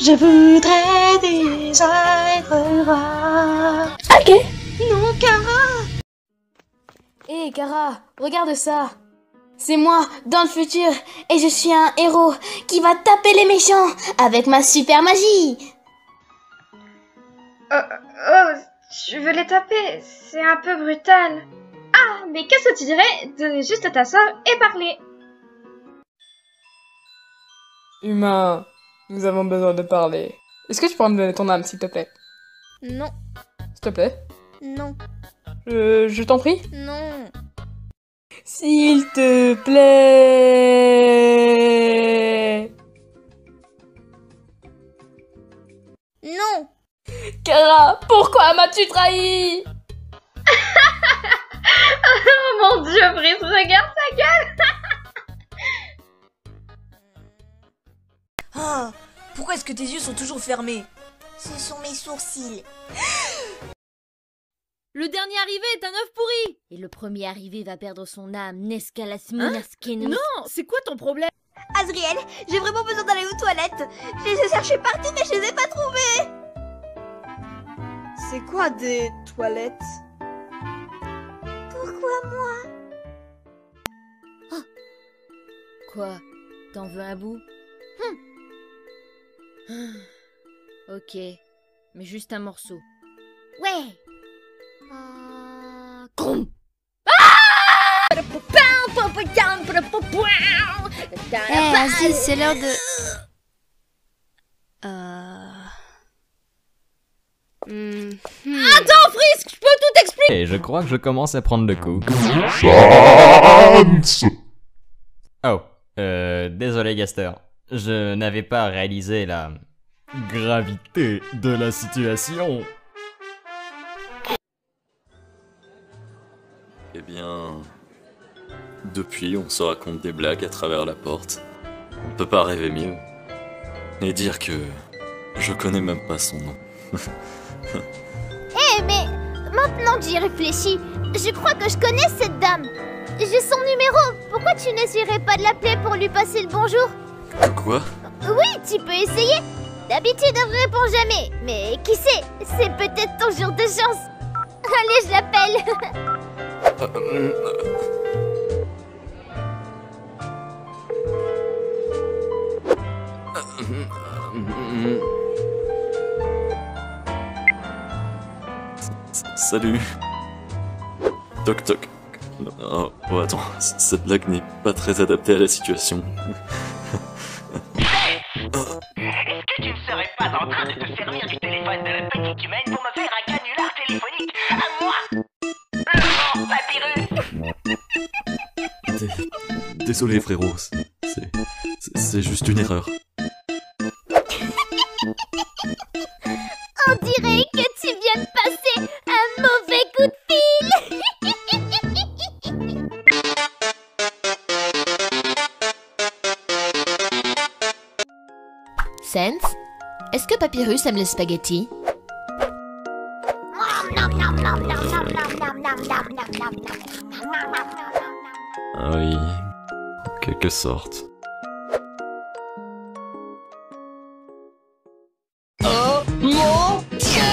Je voudrais déjà être roi. Ok. Non, Kara. Hé, Kara, regarde ça. C'est moi, dans le futur, et je suis un héros qui va taper les méchants avec ma super magie. Tu veux les taper? C'est un peu brutal. Ah, mais qu'est-ce que tu dirais de juste t'asseoir et parler? Humain, nous avons besoin de parler. Est-ce que tu pourrais me donner ton âme, s'il te plaît? Non, S'il te plaît? non, Je t'en prie? non. S'il te plaît. Non. Kara, pourquoi m'as-tu trahi? Oh mon Dieu, Brice, regarde sa gueule. Ah, pourquoi est-ce que tes yeux sont toujours fermés? Ce sont mes sourcils. Le dernier arrivé est un œuf pourri. Et le premier arrivé va perdre son âme, Nescalasminaskenus. Non, c'est quoi ton problème? Azriel, j'ai vraiment besoin d'aller aux toilettes. Je les ai cherchées partout mais je les ai pas trouvées. C'est quoi des toilettes? Pourquoi moi? Quoi? T'en veux un bout? Ok, mais juste un morceau. Ouais. Crom. Vas-y, c'est l'heure de... Attends, Frisk, je peux tout expliquer. Et je crois que je commence à prendre le coup. Oh, désolé Gaster. Je n'avais pas réalisé la gravité de la situation. Eh bien... Depuis, on se raconte des blagues à travers la porte. On ne peut pas rêver mieux. Et dire que... je connais même pas son nom. Mais maintenant que j'y réfléchis, je crois que je connais cette dame. J'ai son numéro. Pourquoi tu n'essaierais pas de l'appeler pour lui passer le bonjour? Quoi? Oui, tu peux essayer. D'habitude, elle ne répond jamais. Mais qui sait, c'est peut-être ton jour de chance. Allez, je l'appelle. Salut. Toc toc. Oh, attends, cette blague n'est pas très adaptée à la situation. Est-ce que tu ne serais pas en train de te servir du téléphone de la petite humaine pour me faire un canular téléphonique à moi? Papyrus. Désolé frérot, c'est juste une erreur. On dirait que tu viens de passer un mauvais coup de fil. Sense, est-ce que Papyrus aime les spaghettis? Ah oui, en quelque sorte. Oh mon Dieu!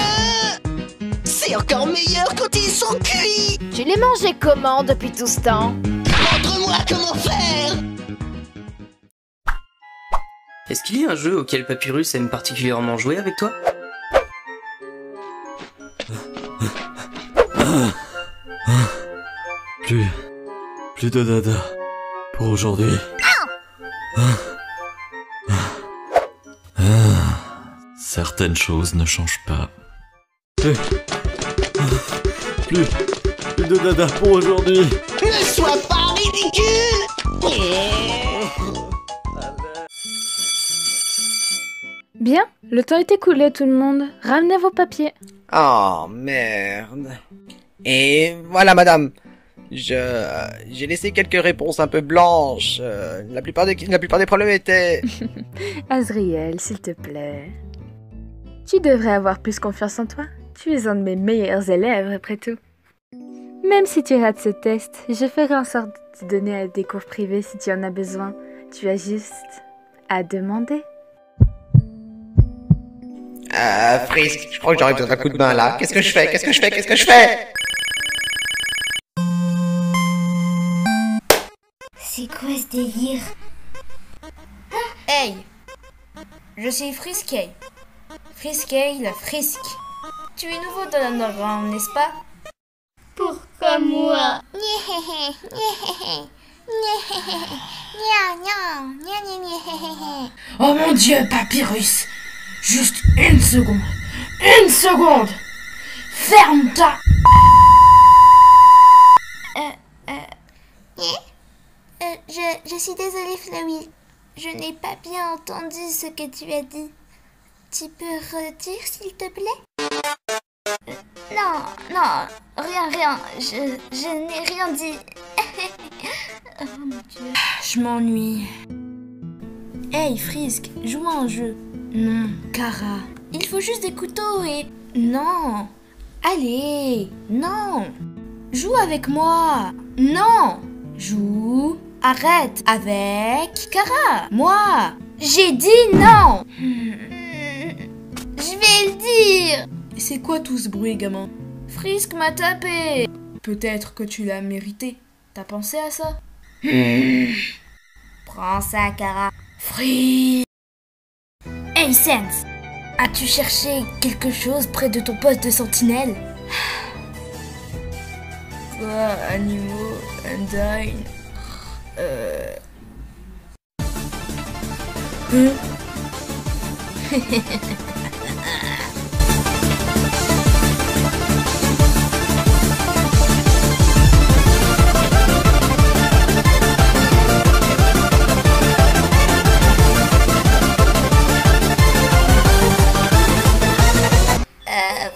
C'est encore meilleur quand ils sont cuits! Tu les mangeais comment depuis tout ce temps? Montre-moi comment faire! Est-ce qu'il y a un jeu auquel Papyrus aime particulièrement jouer avec toi? Plus de dada pour aujourd'hui. Certaines choses ne changent pas. Plus de dada pour aujourd'hui. Ne sois pas ridicule! Bien, le temps est écoulé tout le monde. Ramenez vos papiers. Oh, merde. Et voilà, madame. J'ai laissé quelques réponses un peu blanches. La plupart des problèmes étaient... Azriel, s'il te plaît. Tu devrais avoir plus confiance en toi. Tu es un de mes meilleurs élèves, après tout. Même si tu rates ce test, je ferai en sorte de te donner des cours privés si tu en as besoin. Tu as juste à demander. Frisk, je crois que j'aurais besoin d'un coup de main là. Qu'est-ce que je fais? C'est quoi ce délire? Hey, je suis Friskey. Friskey la Frisk. Tu es nouveau dans l'underground, n'est-ce pas? Pourquoi moi? Oh mon dieu, Papyrus! Juste une seconde! Une seconde! Ferme ta... Je suis désolée, Flowey. Je n'ai pas bien entendu ce que tu as dit. Tu peux redire, s'il te plaît? Non, rien. Je n'ai rien dit. Oh mon dieu. Je m'ennuie. Hey, Frisk, joue à un jeu. Non, Kara. Il faut juste des couteaux et... Non. Allez, non. Joue avec moi. Non. Joue. Arrête avec Kara. Moi. J'ai dit non. Je vais le dire. C'est quoi tout ce bruit, gamin? Frisk m'a tapé. Peut-être que tu l'as mérité. T'as pensé à ça? Prends ça, Kara. Frisk. Hey, Sense. As-tu cherché quelque chose près de ton poste de sentinelle? Quoi, animaux, Undyne?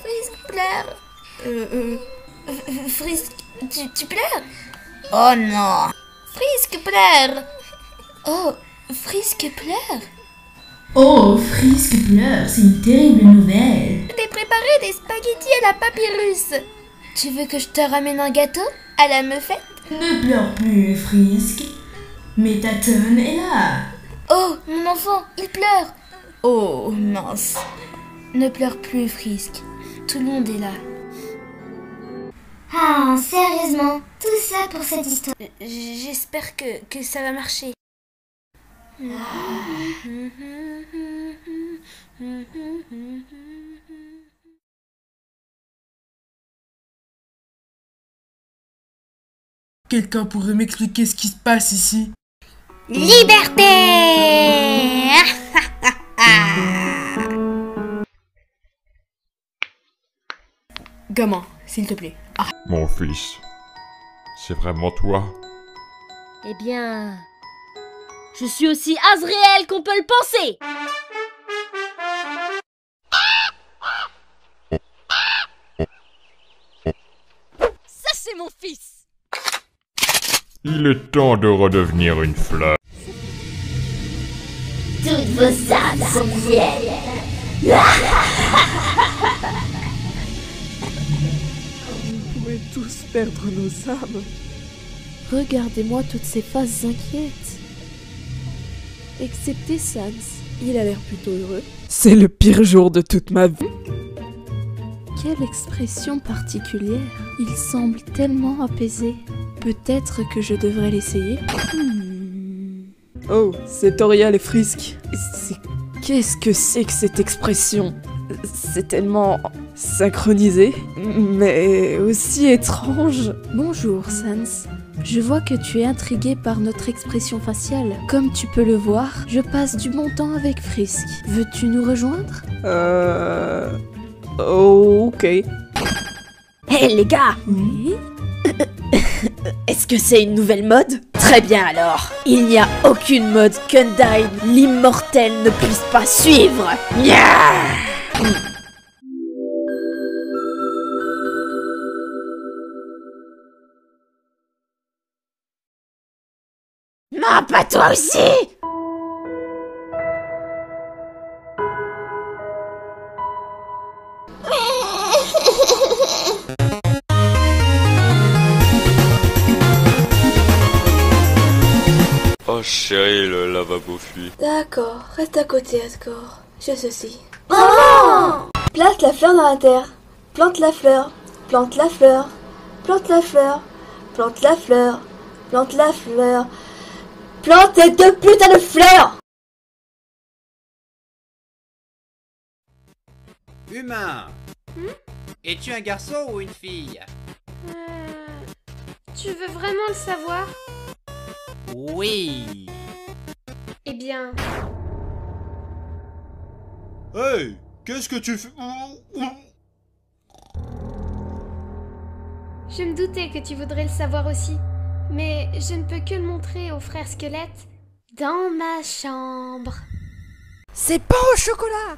Frisk pleure. Frisk, tu pleures? Oh non. Frisk pleure. Oh, Frisk pleure. Oh, Frisk pleure, c'est une terrible nouvelle. Je t'ai préparé des spaghettis à la Papyrus. Tu veux que je te ramène un gâteau à la meufette? Ne pleure plus, Frisk. Métatone est là. Oh, mon enfant, il pleure. Oh, mince. Ne pleure plus, Frisk. Tout le monde est là. Ah, sérieusement, tout ça pour cette histoire. J'espère que ça va marcher. Quelqu'un pourrait m'expliquer ce qui se passe ici? Liberté! Gamin, s'il te plaît. Arrête. Mon fils, c'est vraiment toi? Eh bien... Je suis aussi Azrael qu'on peut le penser. Ça, c'est mon fils. Il est temps de redevenir une fleur. Toutes vos âmes sont miennes. Nous pouvons tous perdre nos âmes. Regardez-moi toutes ces faces inquiètes. Excepté Sans, il a l'air plutôt heureux. C'est le pire jour de toute ma vie. Quelle expression particulière. Il semble tellement apaisé. Peut-être que je devrais l'essayer. Oh, c'est Toriel et Frisk. Qu'est-ce que c'est que cette expression? C'est tellement synchronisé, mais aussi étrange. Bonjour, Sans. Je vois que tu es intrigué par notre expression faciale. Comme tu peux le voir, je passe du bon temps avec Frisk. Veux-tu nous rejoindre? Ok. Hé les gars! Oui? Est-ce que c'est une nouvelle mode? Très bien alors! Il n'y a aucune mode qu'Undyne, l'immortel, ne puisse pas suivre! Nya! Non, pas toi aussi! Oh chérie, le lavabo fuit. D'accord, reste à côté, Asgore. Je ceci. Oh! Non! Plante la fleur dans la terre. Plante la fleur. Plante la fleur. Plante la fleur. Plante la fleur. Plante la fleur. Plante ces deux putains de fleurs! Humain. Es-tu un garçon ou une fille? Tu veux vraiment le savoir? Oui. Eh bien... Hey, qu'est-ce que tu fais? Je me doutais que tu voudrais le savoir aussi, mais je ne peux que le montrer au frère squelette dans ma chambre. C'est pain au chocolat!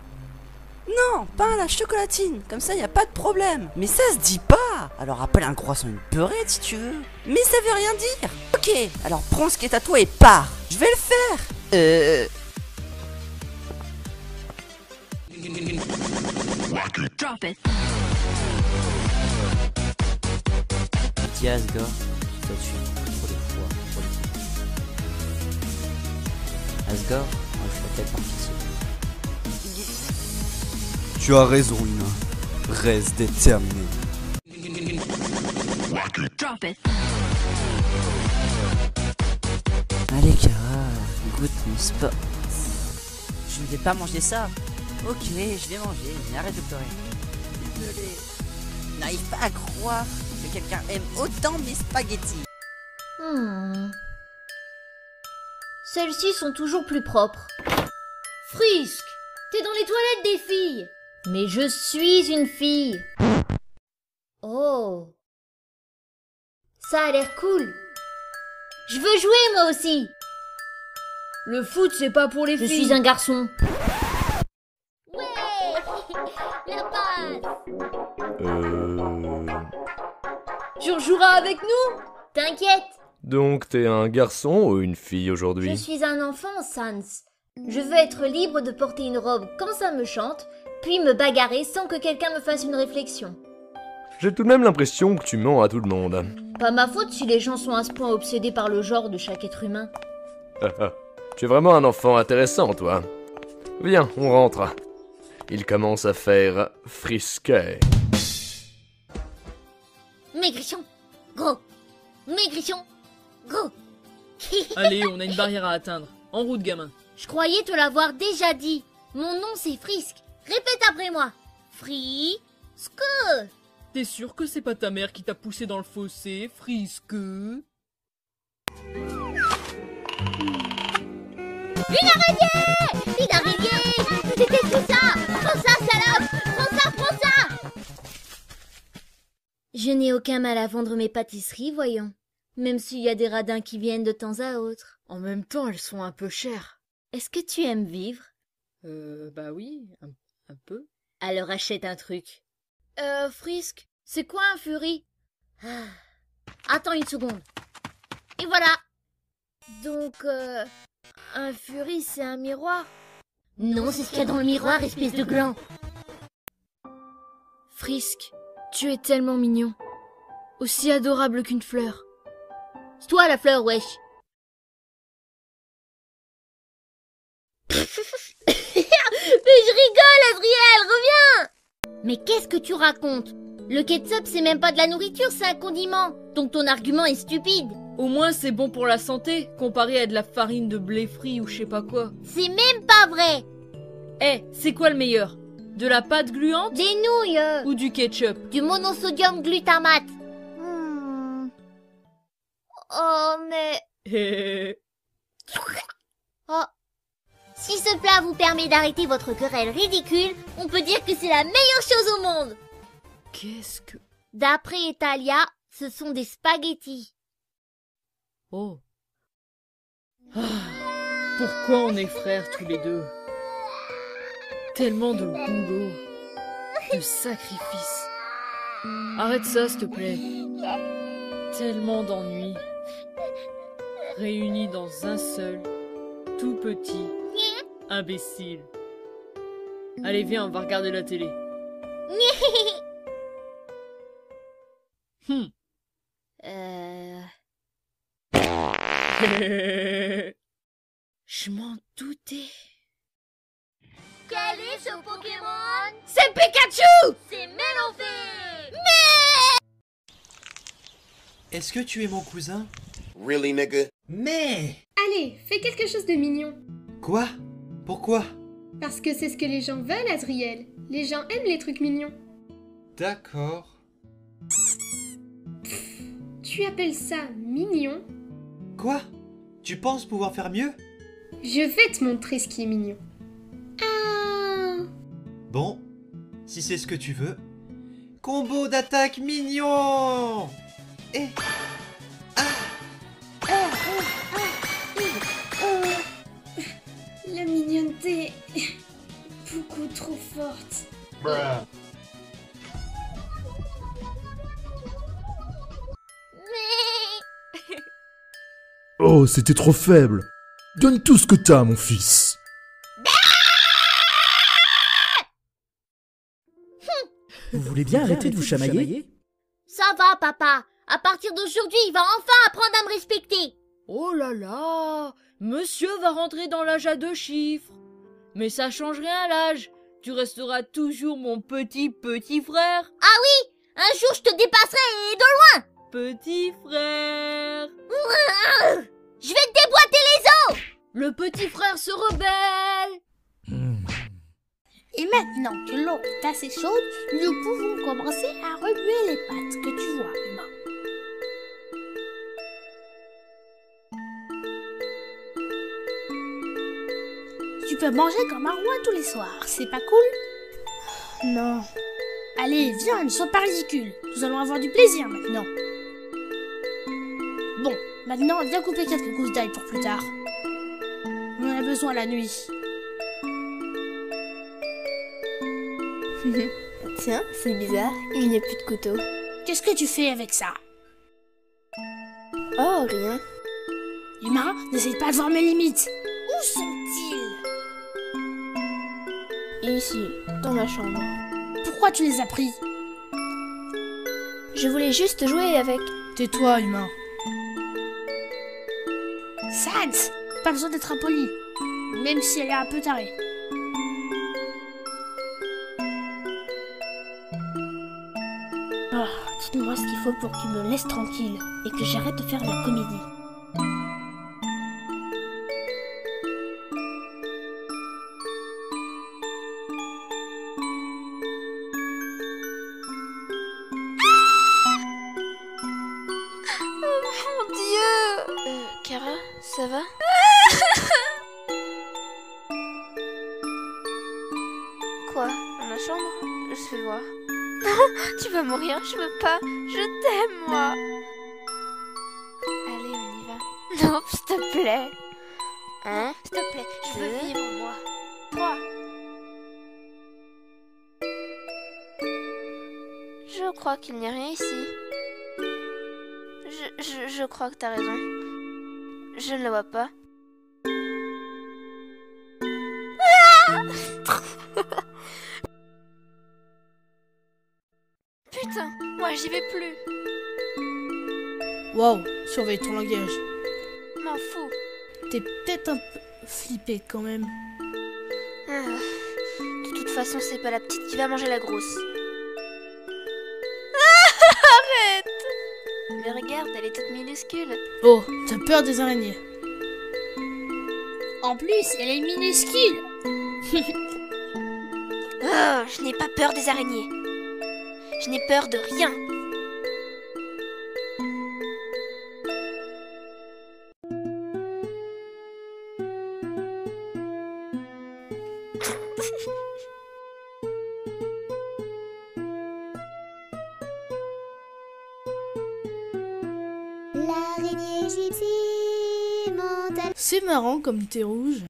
Non, pain à la chocolatine, comme ça y a pas de problème. Mais ça se dit pas. Alors appelle un croissant une beurette si tu veux. Mais ça veut rien dire. Ok, alors prends ce qui est à toi et pars. Je vais le faire. Petit Asgore, tu t'as tué trop de fois, trop de fois. Asgore, moi je l'appelle par pitié. Tu as raison, humain. Reste déterminé. Allez, Kara, goûte mon sport. Je ne vais pas manger ça. Ok, je vais manger, mais arrête de pleurer. Désolé. Je n'arrive pas à croire que quelqu'un aime autant mes spaghettis. Celles-ci sont toujours plus propres. Frisk, t'es dans les toilettes des filles. Mais je suis une fille. Oh. Ça a l'air cool. Je veux jouer moi aussi. Le foot, c'est pas pour les filles. Je suis un garçon. Ouais. La passe. Tu rejoueras avec nous? T'inquiète. Donc t'es un garçon ou une fille aujourd'hui? Je suis un enfant, Sans. Je veux être libre de porter une robe quand ça me chante, puis me bagarrer sans que quelqu'un me fasse une réflexion. J'ai tout de même l'impression que tu mens à tout le monde. Pas ma faute si les gens sont à ce point obsédés par le genre de chaque être humain. Tu es vraiment un enfant intéressant, toi. Viens, on rentre. Il commence à faire frisquet. Maigrichon, gros. Maigrichon, gros. Allez, on a une barrière à atteindre. En route, gamin. Je croyais te l'avoir déjà dit. Mon nom c'est Frisk. Répète après moi. Frisk. T'es sûr que c'est pas ta mère qui t'a poussé dans le fossé, Frisk? Une araignée! Une araignée! Je déteste tout ça! Prends ça, salope! Prends ça, prends ça! Je n'ai aucun mal à vendre mes pâtisseries, voyons. Même s'il y a des radins qui viennent de temps à autre. En même temps, elles sont un peu chères. Est-ce que tu aimes vivre? Bah oui, un peu. Alors achète un truc. Frisk, c'est quoi un fury? Attends une seconde. Et voilà. Donc, un fury, c'est un miroir? Non, c'est ce qu'il y a dans le miroir, espèce de gland. Frisk, tu es tellement mignon. Aussi adorable qu'une fleur. C'est toi la fleur, wesh. Mais je rigole, Azriel, reviens! Mais qu'est-ce que tu racontes? Le ketchup, c'est même pas de la nourriture, c'est un condiment. Donc ton argument est stupide. Au moins, c'est bon pour la santé, comparé à de la farine de blé frit ou je sais pas quoi. C'est même pas vrai! C'est quoi le meilleur? De la pâte gluante? Des nouilles! Ou du ketchup? Du monosodium glutamate. Oh, mais... Oh. Si ce plat vous permet d'arrêter votre querelle ridicule, on peut dire que c'est la meilleure chose au monde. Qu'est-ce que... D'après Italia, ce sont des spaghettis. Oh. Pourquoi on est frères tous les deux? Tellement de boulot, de sacrifices. Arrête ça, s'il te plaît. Tellement d'ennuis. Réunis dans un seul, tout petit, imbécile. Allez, viens, on va regarder la télé. Je m'en doutais. Quel est ce Pokémon? C'est est-ce que tu es mon cousin? Really, nigga? Mais... Allez, fais quelque chose de mignon. Quoi? Pourquoi? Parce que c'est ce que les gens veulent, Azriel. Les gens aiment les trucs mignons. D'accord. Tu appelles ça mignon? Quoi? Tu penses pouvoir faire mieux? Je vais te montrer ce qui est mignon. Ah! Bon, si c'est ce que tu veux. Combo d'attaque mignon! Et... La mignonneté est beaucoup trop forte. Oh, c'était trop faible. Donne tout ce que t'as, mon fils. Vous voulez bien arrêter de vous chamailler? Ça va, papa. À partir d'aujourd'hui, il va enfin apprendre à me respecter. Oh là là, monsieur va rentrer dans l'âge à 2 chiffres. Mais ça change rien à l'âge. Tu resteras toujours mon petit frère. Ah oui, un jour je te dépasserai et de loin. Petit frère. Je vais te déboîter les os. Le petit frère se rebelle. Et maintenant que l'eau est assez chaude, nous pouvons commencer à remuer les pâtes que tu vois, humain. Tu peux manger comme un roi tous les soirs, c'est pas cool? Non. Allez, viens, ne sois pas ridicule. Nous allons avoir du plaisir maintenant. Bon, maintenant, viens couper quelques gousses d'ail pour plus tard. On en a besoin la nuit. Tiens, c'est bizarre, il n'y a plus de couteau. Qu'est-ce que tu fais avec ça? Oh, rien. Humain, n'essaye pas de voir mes limites. Où sont-ils? Ici, dans ma chambre. Pourquoi tu les as pris? Je voulais juste jouer avec. Tais-toi, humain. Sans, pas besoin d'être impoli, même si elle est un peu tarée. Oh, dites-moi ce qu'il faut pour qu'il me laisse tranquille et que j'arrête de faire la comédie. Kara, ça va? Quoi? Dans la chambre? Je vais voir. Non, tu vas mourir, je veux pas. Je t'aime, moi. Allez, on y va. Non, s'il te plaît. Hein? S'il te plaît, je veux vivre, moi. 3. Je crois qu'il n'y a rien ici. Je crois que t'as raison. Je ne la vois pas. Putain, moi j'y vais plus. Wow, surveille ton langage. M'en fous. T'es peut-être un peu flippé quand même. De toute façon, c'est pas la petite qui va manger la grosse. Arrête! Mais regarde, elle est toute minuscule. Oh, t'as peur des araignées. En plus, elle est minuscule. Oh, je n'ai pas peur des araignées. Je n'ai peur de rien. L'araignée gypsy monte. C'est marrant comme t'es rouge.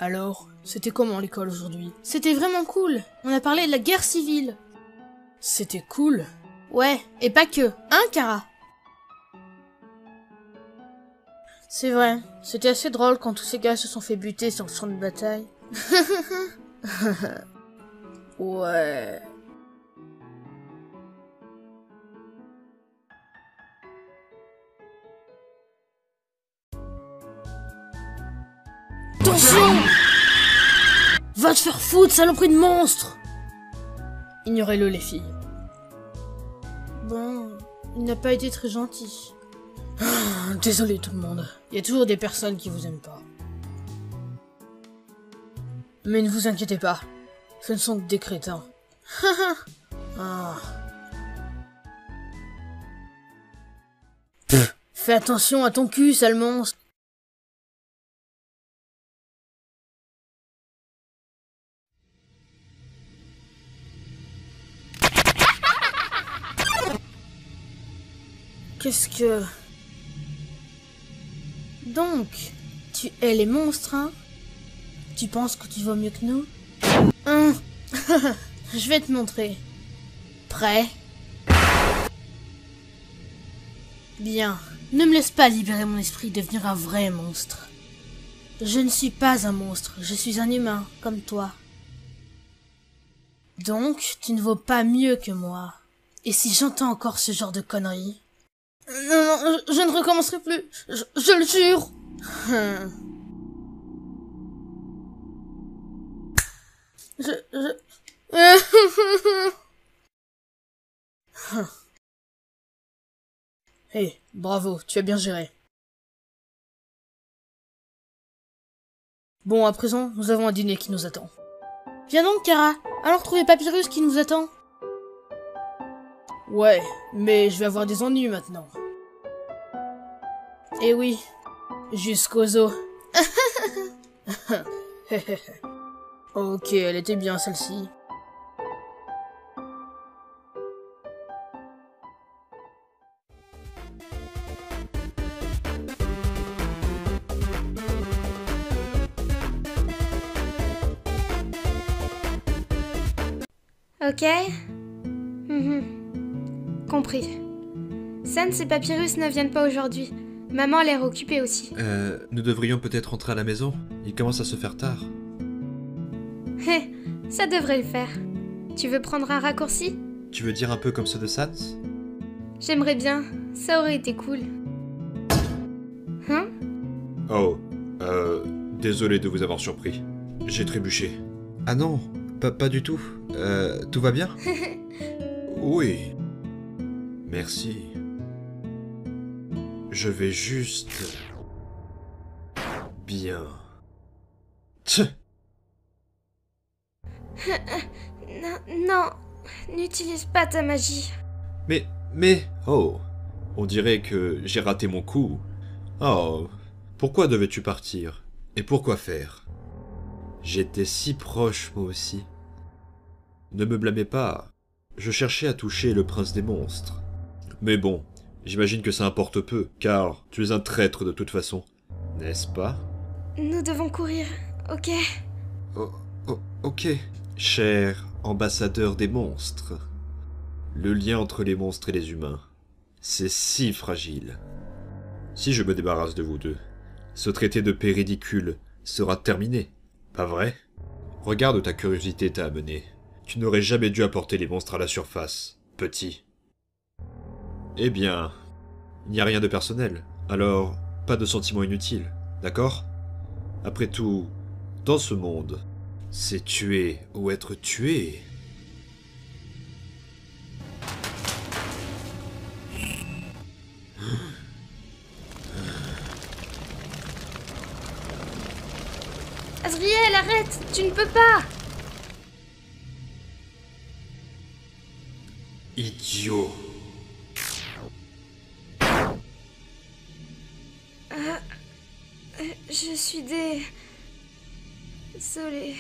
Alors, c'était comment l'école aujourd'hui? C'était vraiment cool. On a parlé de la guerre civile. C'était cool. Ouais, et pas que. Hein, Kara? C'est vrai, c'était assez drôle quand tous ces gars se sont fait buter sur le champ de bataille. Ouais. Attention! Va te faire foutre, saloperie de monstre! Ignorez-le, les filles. Bon... il n'a pas été très gentil. Désolé tout le monde. Il y a toujours des personnes qui vous aiment pas. Mais ne vous inquiétez pas. Ce ne sont que des crétins. Ah. Fais attention à ton cul, sale monstre. Qu'est-ce que... Donc, tu hais les monstres, hein? Tu penses que tu vaux mieux que nous? Hein? Je vais te montrer. Prêt? Bien. Ne me laisse pas libérer mon esprit et devenir un vrai monstre. Je ne suis pas un monstre, je suis un humain, comme toi. Donc, tu ne vaux pas mieux que moi. Et si j'entends encore ce genre de conneries... Non, je ne recommencerai plus, je le jure. Hey, bravo, tu as bien géré. Bon, à présent, nous avons un dîner qui nous attend. Viens donc, Kara, allons retrouver Papyrus qui nous attend. Ouais, mais je vais avoir des ennuis maintenant. Eh oui, jusqu'aux os. Ok, elle était bien celle-ci. Ok. Compris. Sans et Papyrus ne viennent pas aujourd'hui. Maman a l'air occupée aussi. Nous devrions peut-être rentrer à la maison. Il commence à se faire tard. Hé, ça devrait le faire. Tu veux prendre un raccourci? Tu veux dire un peu comme ceux de Sans? J'aimerais bien. Ça aurait été cool. Hein? Oh, désolé de vous avoir surpris. J'ai trébuché. Ah non, pas du tout. Tout va bien? Oui. Merci. Je vais juste... bien. Tch. Non, n'utilise pas ta magie. Mais... Oh, on dirait que j'ai raté mon coup. Oh, pourquoi devais-tu partir? Et pourquoi faire? J'étais si proche, moi aussi. Ne me blâmez pas. Je cherchais à toucher le prince des monstres. Mais bon, j'imagine que ça importe peu, car tu es un traître de toute façon. N'est-ce pas? Nous devons courir, ok? Ok. Cher ambassadeur des monstres. Le lien entre les monstres et les humains, c'est si fragile. Si je me débarrasse de vous deux, ce traité de paix ridicule sera terminé, pas vrai? Regarde où ta curiosité t'a amené. Tu n'aurais jamais dû apporter les monstres à la surface, petit. Eh bien, il n'y a rien de personnel, alors pas de sentiments inutiles, d'accord? Après tout, dans ce monde, c'est tuer ou être tué. Azriel, arrête! Tu ne peux pas! Idiot. Je suis désolée.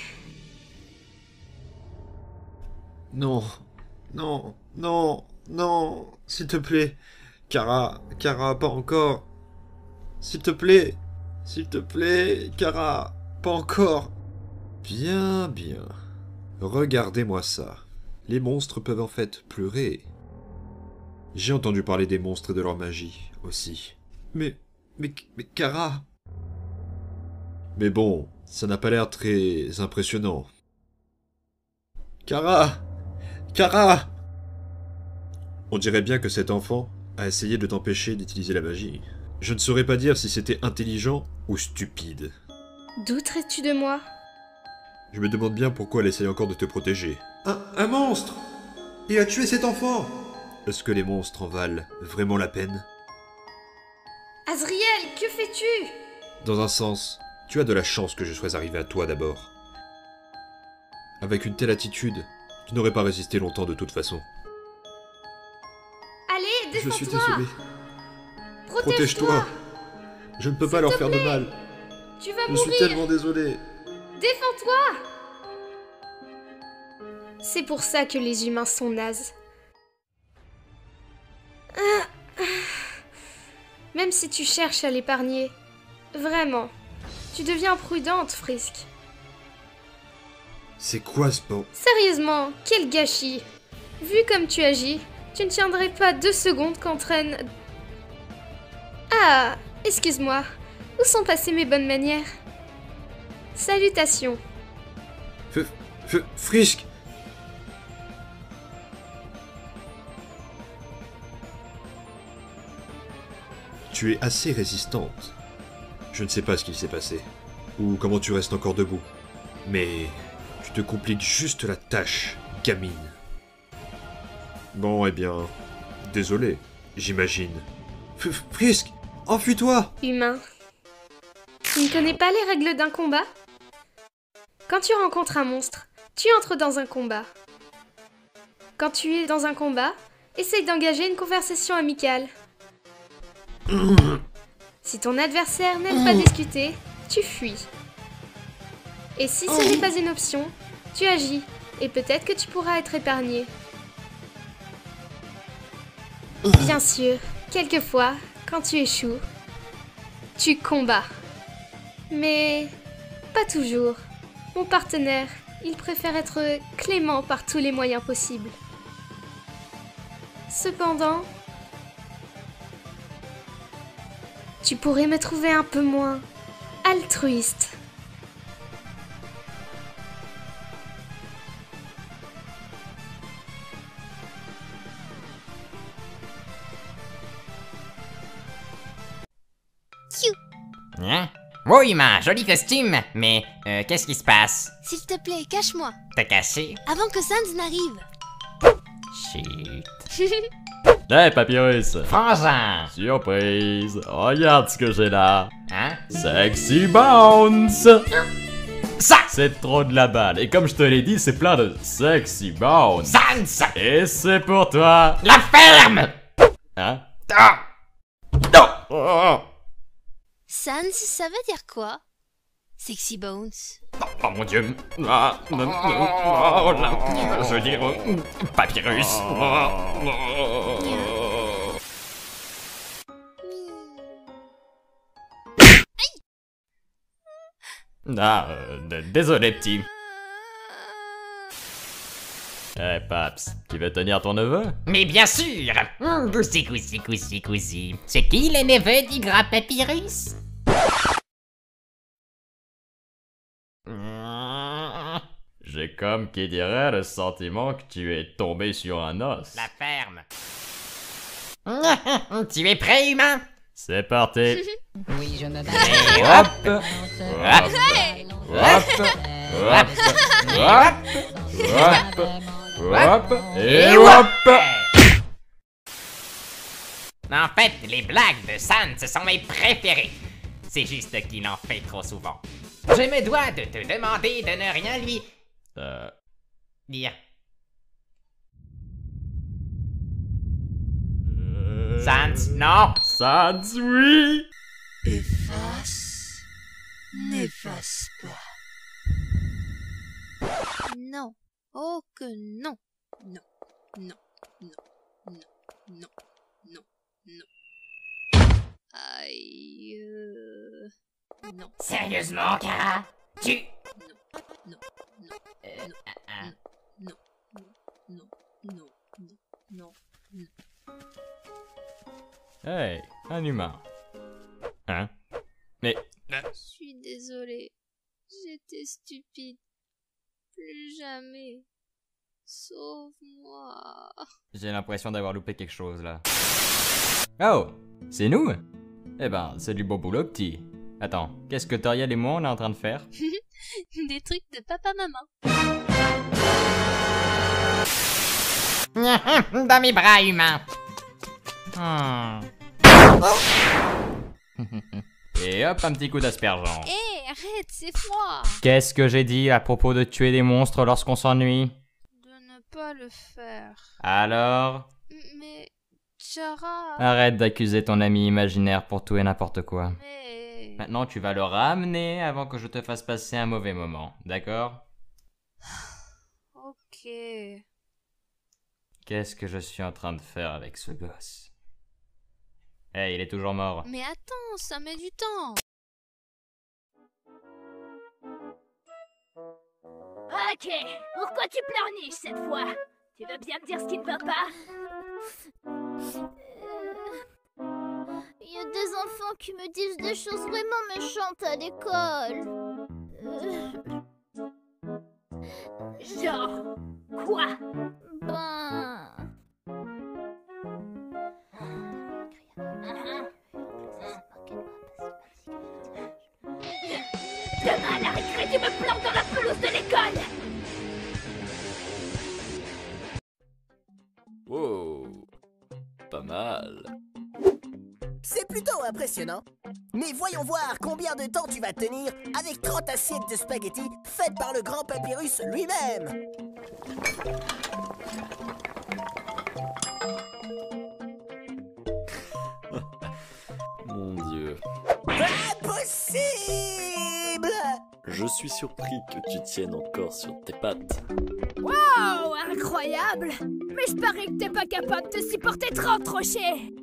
Non, non, non, non, s'il te plaît. Kara, pas encore. S'il te plaît, Kara, pas encore. Bien. Regardez-moi ça. Les monstres peuvent en fait pleurer. J'ai entendu parler des monstres et de leur magie, aussi. Mais Kara... Mais bon, ça n'a pas l'air très impressionnant. Kara! On dirait bien que cet enfant a essayé de t'empêcher d'utiliser la magie. Je ne saurais pas dire si c'était intelligent ou stupide. Douterais-tu de moi? Je me demande bien pourquoi elle essaye encore de te protéger. Un monstre! Il a tué cet enfant! Est-ce que les monstres en valent vraiment la peine? Azriel, que fais-tu? Dans un sens, tu as de la chance que je sois arrivé à toi d'abord. Avec une telle attitude, tu n'aurais pas résisté longtemps de toute façon. Allez, défends-toi! Je suis désolé. Protège-toi! Je ne peux pas leur faire de mal. Tu vas Je mourir! suis tellement désolé. Défends-toi! C'est pour ça que les humains sont nazes. Même si tu cherches à l'épargner, vraiment, tu deviens prudente, Frisk. C'est quoi ce bon? Sérieusement, quel gâchis! Vu comme tu agis, tu ne tiendrais pas 2 secondes qu'entraîne... Ah, excuse-moi, où sont passées mes bonnes manières? Salutations. Frisk! Tu es assez résistante. Je ne sais pas ce qu'il s'est passé, ou comment tu restes encore debout, mais tu te compliques juste la tâche, gamine. Bon, eh bien, désolé, j'imagine. Frisk, enfuis-toi! Humain. Tu ne connais pas les règles d'un combat? Quand tu rencontres un monstre, tu entres dans un combat. Quand tu es dans un combat, essaye d'engager une conversation amicale. Si ton adversaire n'aime pas discuter, tu fuis. Et si ce n'est pas une option, tu agis, et peut-être que tu pourras être épargné. Bien sûr, quelquefois, quand tu échoues, tu combats. Mais pas toujours. Mon partenaire, il préfère être clément par tous les moyens possibles. Cependant, tu pourrais me trouver un peu moins altruiste. Hein? Oh humain, joli costume, mais qu'est-ce qui se passe? S'il te plaît, cache-moi. T'as caché? Avant que Sans n'arrive. Chut. Hey Papyrus! Frangin! Surprise! Regarde ce que j'ai là! Hein? Sexy Bounce! Ça! C'est trop de la balle, et comme je te l'ai dit, c'est plein de Sexy Bounce! Sans! Et c'est pour toi! La ferme! Hein? Ah! Non! Oh. Sans, ça veut dire quoi? Sexy Bones. Oh mon dieu! Ah, non, non, oh là! Je veux dire, Papyrus! Ah, désolé petit. Eh Paps, tu veux tenir ton neveu? Mais bien sûr! Coussi. C'est qui le neveu du grand Papyrus? J'ai comme qui dirait le sentiment que tu es tombé sur un os. La ferme. Tu es prêt, humain? C'est parti. Oui, je me bats. Hop. Hop. Et hop. En fait, les blagues de Sans sont mes préférées. C'est juste qu'il en fait trop souvent. Je me dois de te demander de ne rien lui... dire. Sans, non! Sans, oui! Efface. N'efface pas. Non. Oh que non. Non. Aïe. Non. Sérieusement, Kara? Tu... Non. Hey, un humain. Hein? Mais... Je suis désolée. J'étais stupide. Plus jamais. Sauve-moi. J'ai l'impression d'avoir loupé quelque chose là. Oh! C'est nous? Eh ben, c'est du beau boulot, petit. Attends, qu'est-ce que Toriel et moi on est en train de faire? Des trucs de papa-maman. Dans mes bras humains. Et hop, un petit coup d'aspergeant. Hé, arrête, c'est froid. Qu'est-ce que j'ai dit à propos de tuer des monstres lorsqu'on s'ennuie? De ne pas le faire. Alors? Mais... Chara... Arrête d'accuser ton ami imaginaire pour tout et n'importe quoi. Mais... Maintenant, tu vas le ramener avant que je te fasse passer un mauvais moment, d'accord? Ok... Qu'est-ce que je suis en train de faire avec ce gosse? Hey, il est toujours mort. Mais attends, ça met du temps. Ok, pourquoi tu pleurniches cette fois? Tu veux bien me dire ce qui ne va pas? Il y a des enfants qui me disent des choses vraiment méchantes à l'école. Genre quoi? Ben... Demain à la récré, tu me plantes dans la pelouse de l'école! Wow, pas mal. C'est plutôt impressionnant. Mais voyons voir combien de temps tu vas tenir avec 30 assiettes de spaghettis faites par le grand papyrus lui-même. Mon Dieu. Impossible! Je suis surpris que tu tiennes encore sur tes pattes. Wow, incroyable! Mais je parie que t'es pas capable de supporter 30 rochers!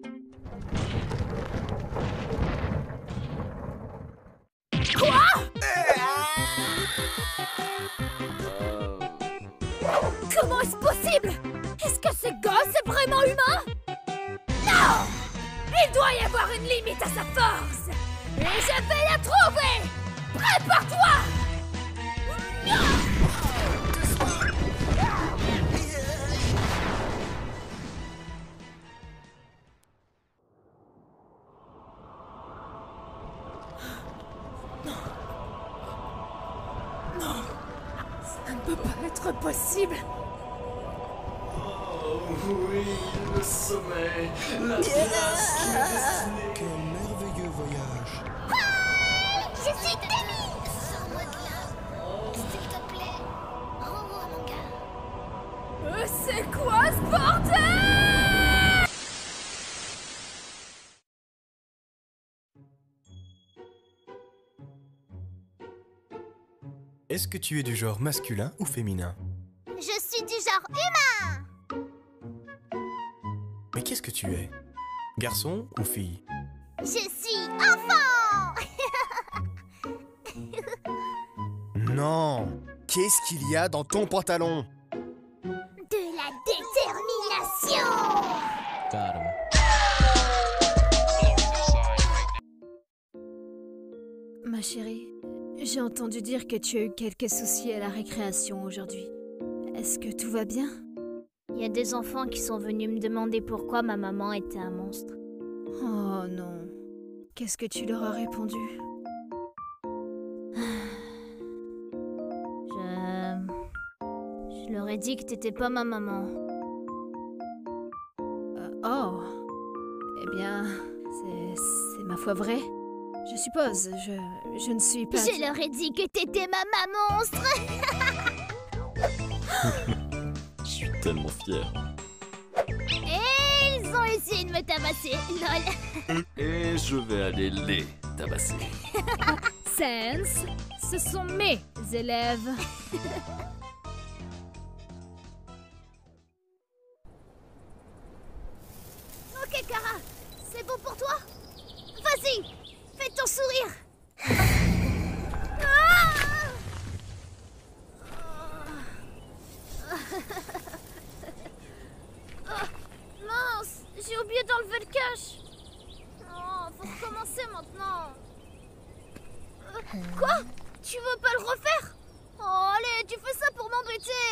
Quoi? Comment est-ce possible? Est-ce que ce gosse est vraiment humain? Non! Il doit y avoir une limite à sa force! Et je vais la trouver! Prépare-toi! Non, ça ne peut pas être possible. Oh oui, le sommeil, la place qui est destinée. Quel merveilleux voyage. Je suis Demi! Sors-moi de là. S'il te plaît. Rends-moi mon gars. C'est quoi ce bordel? Est-ce que tu es du genre masculin ou féminin? Je suis du genre humain! Mais qu'est-ce que tu es? Garçon ou fille? Je suis enfant! Non! Qu'est-ce qu'il y a dans ton pantalon? De la détermination! Calme. Ma chérie, j'ai entendu dire que tu as eu quelques soucis à la récréation aujourd'hui. Est-ce que tout va bien? Il y a des enfants qui sont venus me demander pourquoi ma maman était un monstre. Oh non. Qu'est-ce que tu leur as répondu? Je leur ai dit que t'étais pas ma maman. Oh. Eh bien, c'est ma foi vrai. Je suppose, je ne suis pas... Je leur ai dit que t'étais ma maman monstre. Je suis tellement fier. Et ils ont essayé de me tabasser, lol. Et je vais aller les tabasser. Sense, ce sont mes élèves. Ok, Kara, c'est bon pour toi? Vas-y, fais ton sourire. Mince, j'ai oublié d'enlever le cache. Oh, faut recommencer maintenant. Quoi? Tu veux pas le refaire? Oh, allez, tu fais ça pour m'embêter.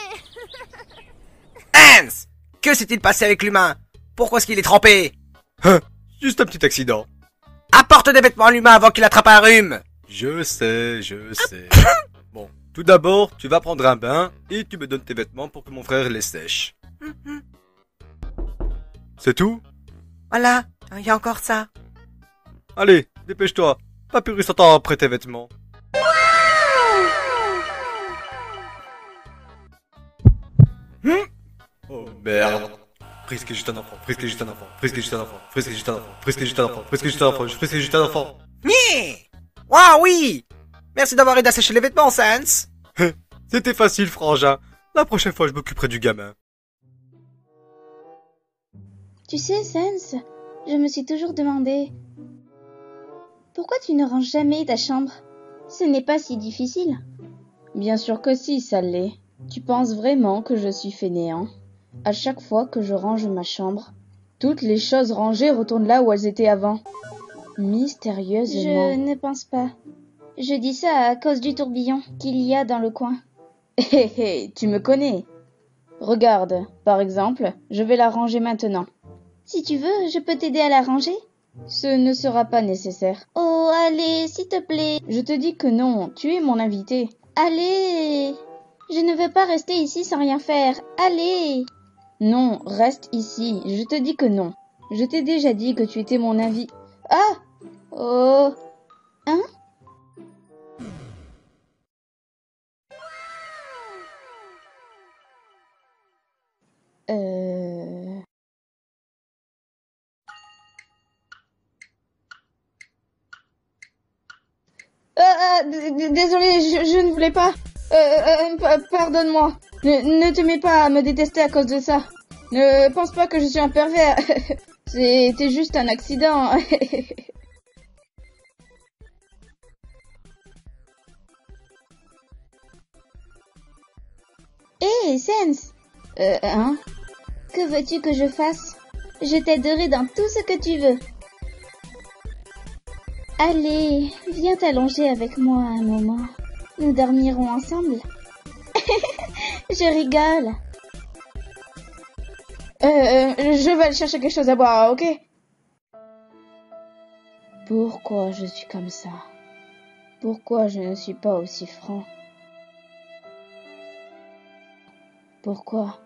Hans! Que s'est-il passé avec l'humain? Pourquoi est-ce qu'il est trempé? Juste un petit accident. Apporte des vêtements à l'humain avant qu'il attrape un rhume. Je sais. Bon, tout d'abord, tu vas prendre un bain et tu me donnes tes vêtements pour que mon frère les sèche. C'est tout? Voilà, il y a encore ça. Allez, dépêche-toi. Papyrus attend après tes vêtements. Oh merde. Frisk est juste un enfant, Frisk est juste un enfant, Frisk est juste un enfant, Frisk est juste un enfant, Frisk est juste un enfant, Frisk est juste un enfant, Frisk est juste un enfant. Nyeh! Waouh, oui! Merci d'avoir aidé à sécher les vêtements, Sans. C'était facile, frangin. La prochaine fois, je m'occuperai du gamin. Tu sais, Sans, je me suis toujours demandé... Pourquoi tu ne ranges jamais ta chambre? Ce n'est pas si difficile. Bien sûr que si, ça l'est. Tu penses vraiment que je suis fainéant? À chaque fois que je range ma chambre, toutes les choses rangées retournent là où elles étaient avant. Mystérieusement. Je ne pense pas. Je dis ça à cause du tourbillon qu'il y a dans le coin. Hé hé, tu me connais. Regarde, par exemple, je vais la ranger maintenant. Si tu veux, je peux t'aider à la ranger? Ce ne sera pas nécessaire. Oh, allez, s'il te plaît. Je te dis que non, tu es mon invité. Allez! Je ne veux pas rester ici sans rien faire. Allez! Non, reste ici. Je te dis que non. Je t'ai déjà dit que tu étais mon invité. Ah! Oh! Hein? Désolé, je ne voulais pas. Pardonne-moi. Ne te mets pas à me détester à cause de ça. Ne pense pas que je suis un pervers. C'était juste un accident. Hé, Sans! Hein? Que veux-tu que je fasse? Je t'aiderai dans tout ce que tu veux. Allez, viens t'allonger avec moi un moment. Nous dormirons ensemble. Je rigole. Je vais aller chercher quelque chose à boire, ok? Pourquoi je suis comme ça? Pourquoi je ne suis pas aussi franc? Pourquoi?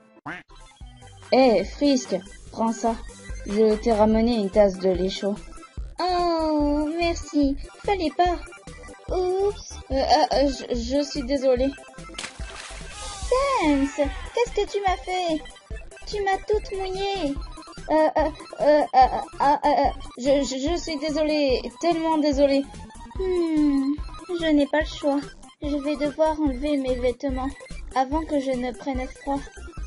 Hé, Frisk, prends ça. Je t'ai ramené une tasse de lait chaud. Oh, merci. Fallait pas. Oups. Je suis désolée. Sans, qu'est-ce que tu m'as fait? Tu m'as toute mouillée. Je suis désolée, tellement désolée. Je n'ai pas le choix. Je vais devoir enlever mes vêtements avant que je ne prenne froid.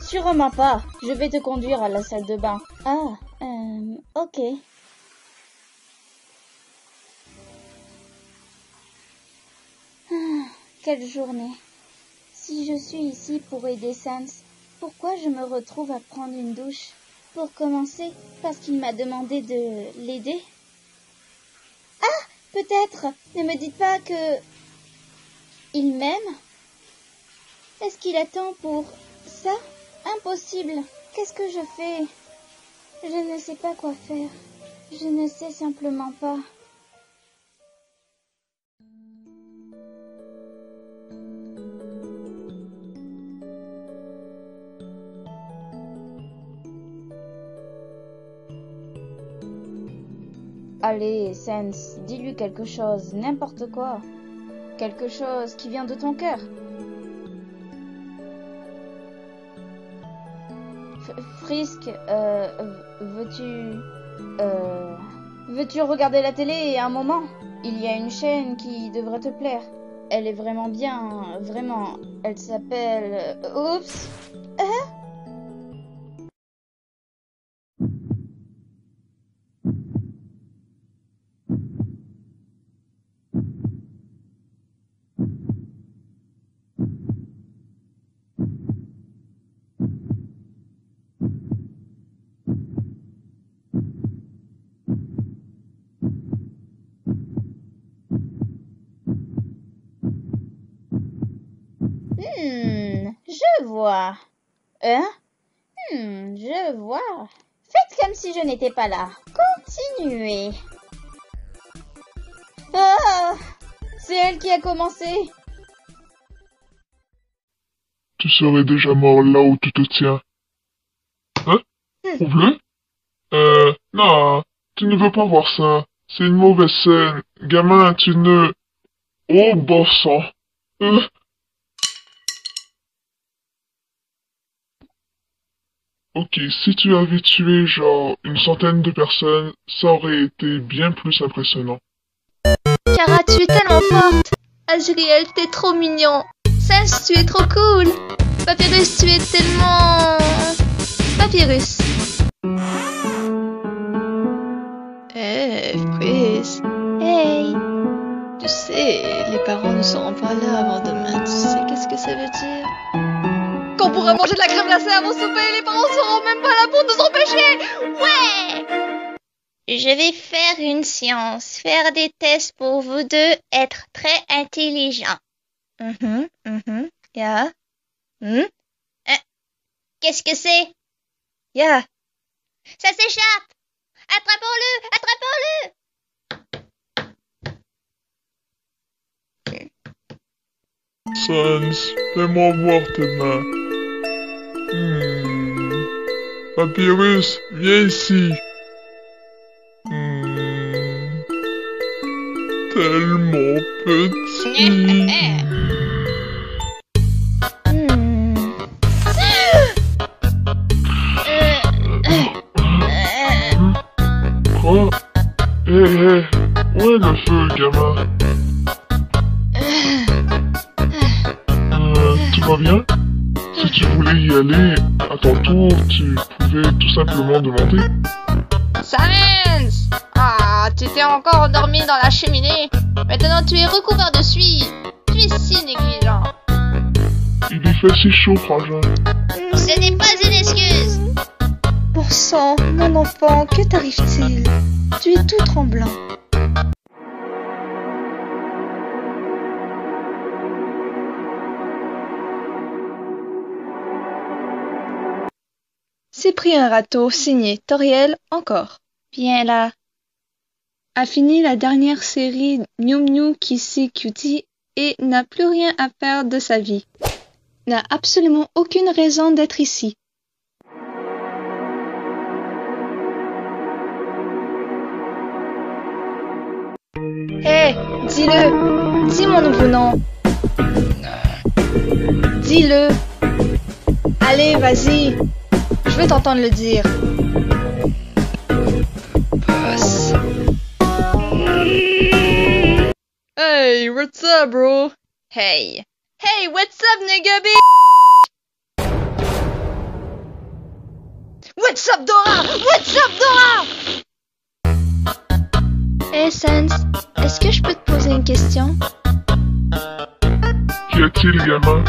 Sûrement pas. Je vais te conduire à la salle de bain. Ah, ok. Quelle journée. Si je suis ici pour aider Sans, pourquoi je me retrouve à prendre une douche? Pour commencer, parce qu'il m'a demandé de l'aider? Ah, peut-être. Ne me dites pas que... Il m'aime? Est-ce qu'il attend pour ça? Impossible. Qu'est-ce que je fais? Je ne sais pas quoi faire. Je ne sais simplement pas. Allez, Sans, dis-lui quelque chose, n'importe quoi. Quelque chose qui vient de ton cœur. Frisk, veux-tu regarder la télé un moment? Il y a une chaîne qui devrait te plaire. Elle est vraiment bien, vraiment. Elle s'appelle... Oups! Je vois. Je vois. Faites comme si je n'étais pas là. Continuez. Ah! C'est elle qui a commencé. Tu serais déjà mort là où tu te tiens. Hein? Prouve-le. Non, tu ne veux pas voir ça. C'est une mauvaise scène. Gamin, tu ne... Oh, bon sang. Ok, si tu avais tué genre une centaine de personnes, ça aurait été bien plus impressionnant. Kara, tu es tellement forte. Azriel, t'es trop mignon. Sans, tu es trop cool. Papyrus, tu es tellement... Papyrus. Freeze. Hey. Tu sais, les parents ne seront pas là avant demain. Tu sais qu'est-ce que ça veut dire? Qu'on pourra manger de la crème glacée avant souper et les parents seront même pas là pour nous empêcher. Ouais. Je vais faire une science, faire des tests pour vous deux, être très intelligents. Yeah. Qu'est-ce que c'est? Yeah. Ça s'échappe. Attrapons-le, attrapons-le. Sans, fais-moi voir tes mains. Papyrus, viens ici. Tellement petit. Quoi? Hé, où est le feu, gamin? Tout va bien? Si tu voulais y aller, à ton tour, tu pouvais tout simplement demander. Sans! Ah, tu t'es encore endormi dans la cheminée. Maintenant tu es recouvert de suie. Tu es si négligent. Il y fait si chaud, frangin. Ce n'est pas une excuse. Bon sang, mon enfant, que t'arrive-t-il? Tu es tout tremblant. Cyprien Rateau, signé Toriel, encore. Viens là. A fini la dernière série New New Kissy Cutie et n'a plus rien à faire de sa vie. N'a absolument aucune raison d'être ici. Hé, dis-le. Dis mon nouveau nom. Dis-le. Allez, vas-y. Je veux t'entendre le dire. Boss. Hey, what's up, bro? Hey. Hey, what's up, nigga B? What's up, Dora? What's up, Dora? Hey, Sans, est-ce que je peux te poser une question? Qu'y a-t-il, gamin?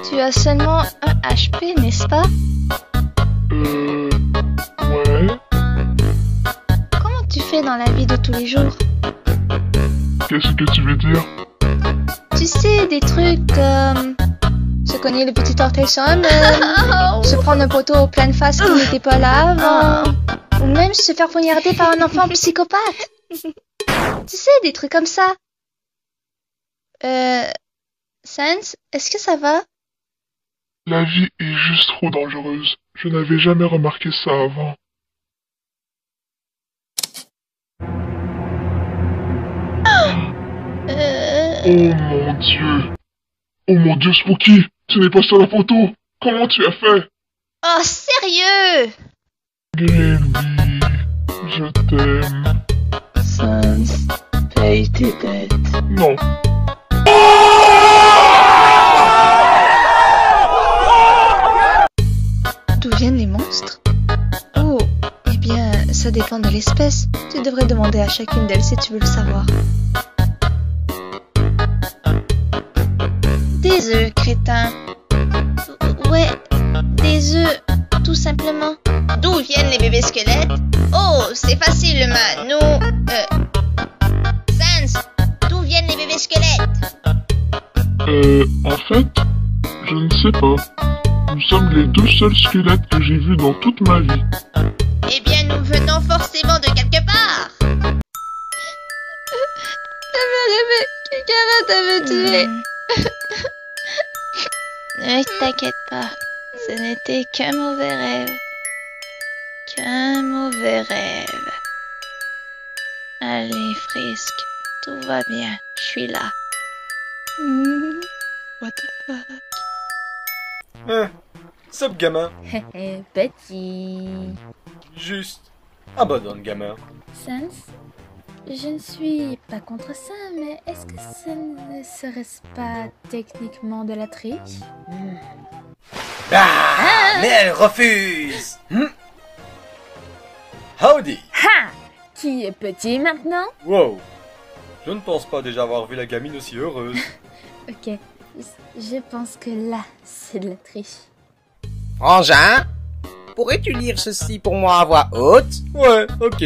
Tu as seulement un HP, n'est-ce pas? Ouais. Comment tu fais dans la vie de tous les jours? Qu'est-ce que tu veux dire? Tu sais, des trucs comme... se cogner le petit orteil sur un meuble, se prendre un poteau en pleine face qui n'était pas là avant, ou même se faire poignarder par un enfant psychopathe. Tu sais, des trucs comme ça. Sans, est-ce que ça va? La vie est juste trop dangereuse. Je n'avais jamais remarqué ça avant. Oh mon Dieu! Oh mon Dieu, Spooky! Tu n'es pas sur la photo! Comment tu as fait? Oh, sérieux? Baby, je t'aime. Sans, paye tes dettes. Non. D'où viennent les monstres? Oh, eh bien, ça dépend de l'espèce. Tu devrais demander à chacune d'elles si tu veux le savoir. Des œufs, crétin. Ouais, des œufs, tout simplement. D'où viennent les bébés squelettes? Oh, c'est facile, man. Nous, Sans, d'où viennent les bébés squelettes? En fait, je ne sais pas. Nous sommes les deux seuls squelettes que j'ai vus dans toute ma vie. Eh bien, nous venons forcément de quelque part. J'avais rêvé que Kara t'avait tué. Ne t'inquiète pas, ce n'était qu'un mauvais rêve. qu'un mauvais rêve. Allez, Frisk, tout va bien, je suis là. What the fuck? Sup, gamin? Petit. Juste abandonne, gamin. Sans, je ne suis pas contre ça, mais est-ce que ce ne serait pas techniquement de la triche? Mais elle refuse. Howdy. Ha! Qui est petit maintenant? Wow. Je ne pense pas déjà avoir vu la gamine aussi heureuse. Ok, je pense que là, c'est de la triche. Frangin, pourrais-tu lire ceci pour moi à voix haute? Ouais, ok.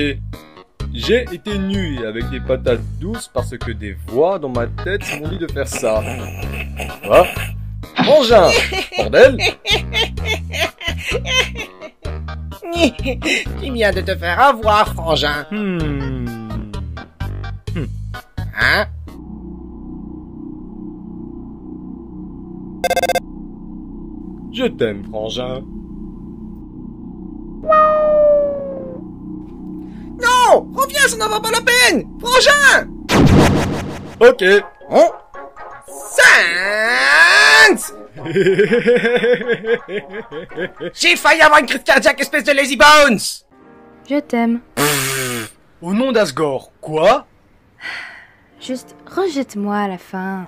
J'ai été nu avec des patates douces parce que des voix dans ma tête m'ont dit de faire ça. Quoi? Frangin, bordel. Tu viens de te faire avoir, Frangin. Hein? Je t'aime, Frangin. Non! Reviens, ça n'en va pas la peine! Frangin! Ok. Sans! J'ai failli avoir une crise cardiaque, espèce de lazy bones! Je t'aime. Au nom d'Asgore, quoi? Juste rejette-moi à la fin.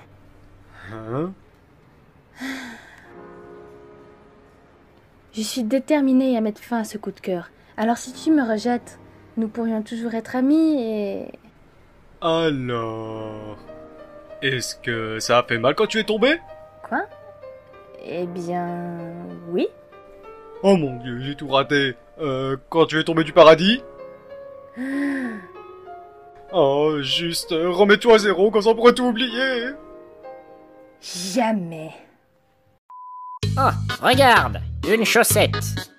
Hein? Je suis déterminée à mettre fin à ce coup de cœur. Alors si tu me rejettes, nous pourrions toujours être amis et... Alors... Est-ce que ça a fait mal quand tu es tombé? Quoi? Eh bien... oui. Oh mon dieu, j'ai tout raté. Quand tu es tombé du paradis? Oh, juste, remets-toi à zéro, comme ça on pourrait tout oublier. Jamais. Oh, regarde, une chaussette.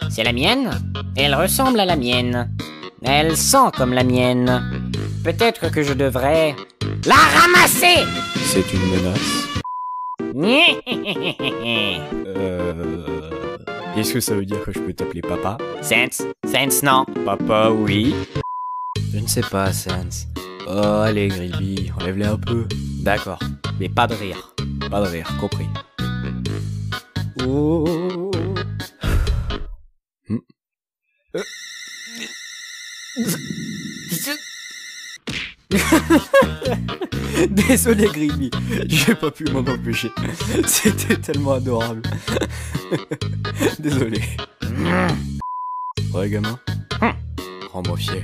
C'est la mienne? Elle ressemble à la mienne. Elle sent comme la mienne. Peut-être que je devrais... la ramasser! C'est une menace. Est-ce que ça veut dire que je peux t'appeler papa? Sans, non. Papa, oui. Je ne sais pas, Sans. Oh, allez, Gribby, enlève-les un peu. D'accord, mais pas de rire. Pas de rire, compris. Oh. Désolé, Gribby, j'ai pas pu m'en empêcher. C'était tellement adorable. Désolé. Ouais, gamin. Rends-moi fier.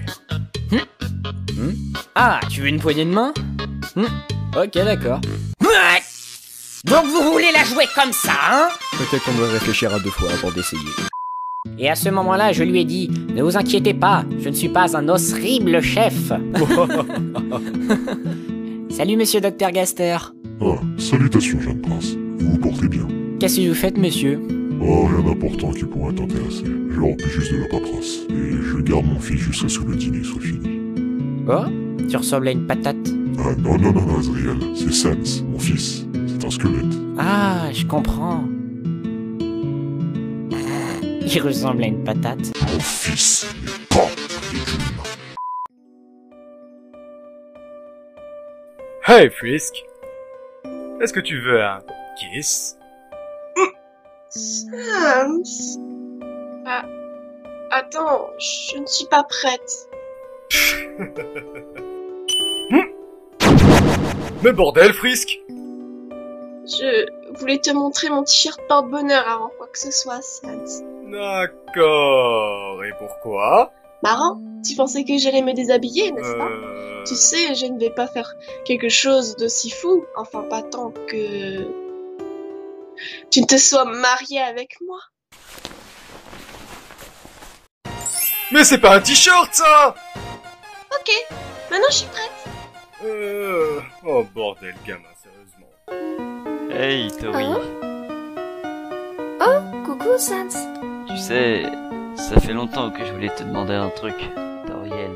Ah, tu veux une poignée de main? Ok, d'accord. Donc vous voulez la jouer comme ça, hein? Peut-être qu'on devrait réfléchir à 2 fois avant d'essayer. Et à ce moment-là, je lui ai dit, ne vous inquiétez pas, je ne suis pas un horrible chef. Salut, monsieur Dr Gaster. Ah, salutations, jeune prince. Vous vous portez bien. Qu'est-ce que vous faites, monsieur? Oh, rien d'important qui pourrait t'intéresser. Je remplis juste de la paperasse. Et je garde mon fils jusqu'à ce que le dîner soit fini. Oh? Tu ressembles à une patate? Ah non, Azriel. C'est Sans, mon fils. C'est un squelette. Ah, je comprends. Il ressemble à une patate. Mon fils n'est pas ridicule. Hey, Frisk. Est-ce que tu veux un kiss? Sans. Ah, attends, je ne suis pas prête. Mais bordel, Frisk! Je voulais te montrer mon t-shirt porte-bonheur avant quoi que ce soit, Sans. D'accord. Et pourquoi? Marrant, tu pensais que j'allais me déshabiller, n'est-ce pas? Tu sais, je ne vais pas faire quelque chose d'aussi fou, enfin pas tant que... tu ne te sois marié avec moi. Mais c'est pas un t-shirt, ça! Ok, maintenant je suis prête. Oh bordel, gamin, sérieusement. Hey, Tori. Oh, coucou, Sans. Tu sais, ça fait longtemps que je voulais te demander un truc, Toriel.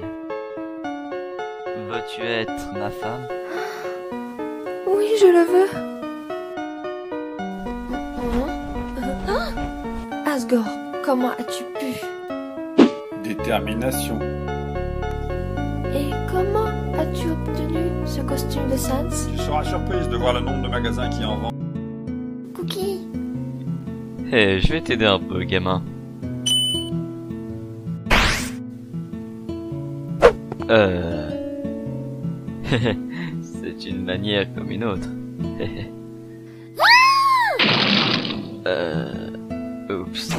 Veux-tu être ma femme? Oui, je le veux. Asgore, comment as-tu pu? Des détermination. Et comment as-tu obtenu ce costume de Sans? Tu seras surprise de voir le nombre de magasins qui en vendent. Cookie. Hé, je vais t'aider un peu, gamin. C'est une manière comme une autre. Oups.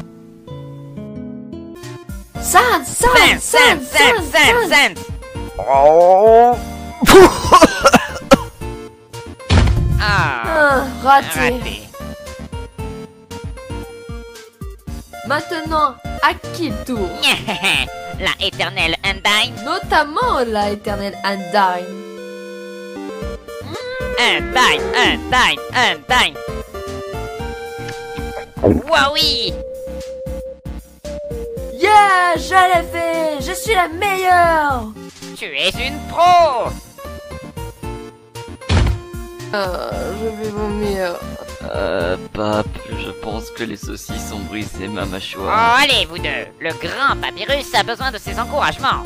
Sans. Oh. Ah, Raté. Maintenant, à qui le tour? La éternelle Undyne. Notamment la éternelle Undyne. Undyne. Wowie. Yeah, je l'ai fait. Je suis la meilleure. Tu es une pro. Je vais vomir. Pape, je pense que les saucisses ont brisé ma Oh, mâchoire. allez, vous deux. Le grand papyrus a besoin de ses encouragements.